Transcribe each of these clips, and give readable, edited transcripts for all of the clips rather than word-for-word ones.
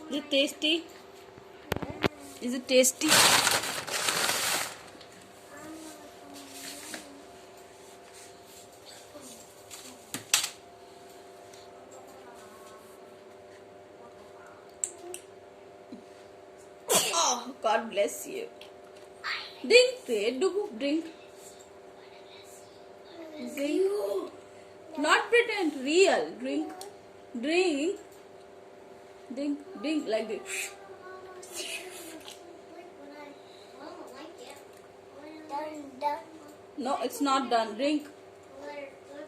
Is it tasty? Is it tasty? Oh, God bless you. Drink, drink. Drink. Not pretend, real. Drink. Drink. Drink like this. No, it's not done. Drink.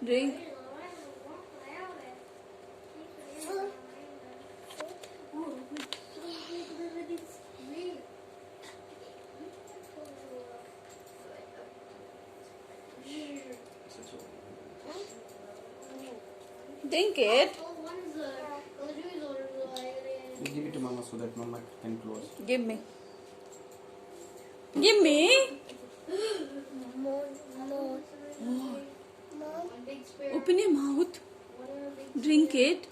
Drink. Drink it. You give it to Mama so that Mama can close. Give me. Give me. More. Open your mouth. Drink it.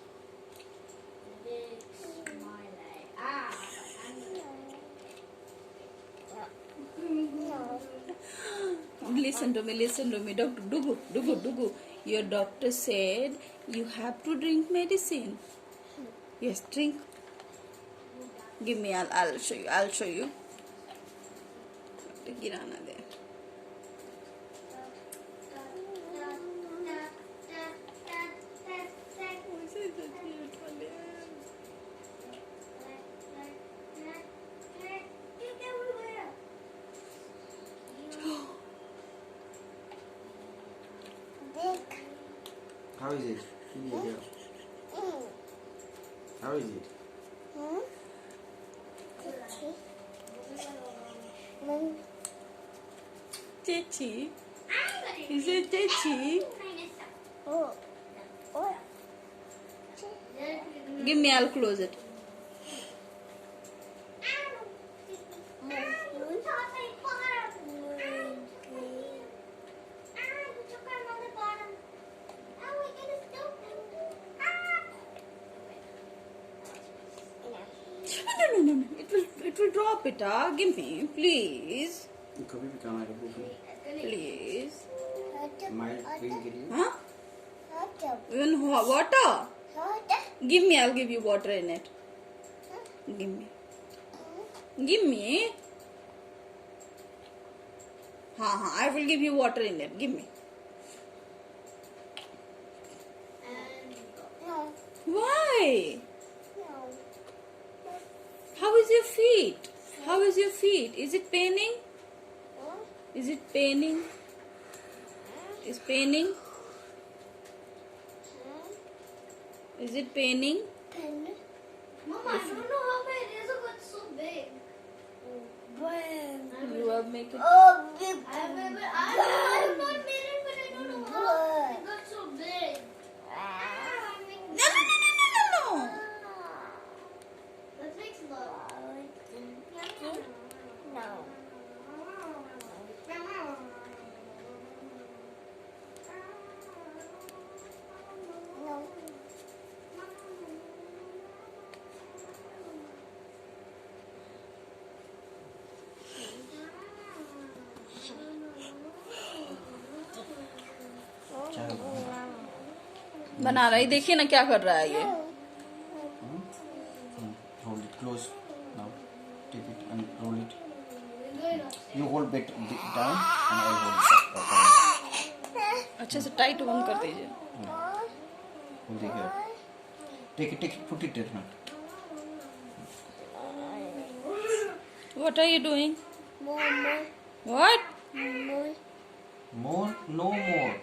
Listen to me. Doctor, Dugu. Your doctor said you have to drink medicine. Yes, drink. Give me, I'll show you. Girana there. How is it? How is it? Chechi. Is it Chechi? Give me, I'll close it. No. It will drop it. Give me, please. कभी भी काम आएगा वो Please. Mild drink के लिए Huh? Even water? Give me, I'll give you water in it. Give me. I will give you water in it. Give me. Why? How is your feet? Is it paining? Is it paining? Is paining? Is it paining? Mama, I don't know how my razor got so big. You have make it. I have not made it, but I don't know how it got so big. No. Let's make some love. बना रही, देखिए ना क्या कर रहा है ये. hold it close now, take it and roll it. You hold it down and I hold it up. अच्छे से टाइट बंद कर दीजिए. hold it here. Take it, put it there now. What are you doing? More. What? More, no more.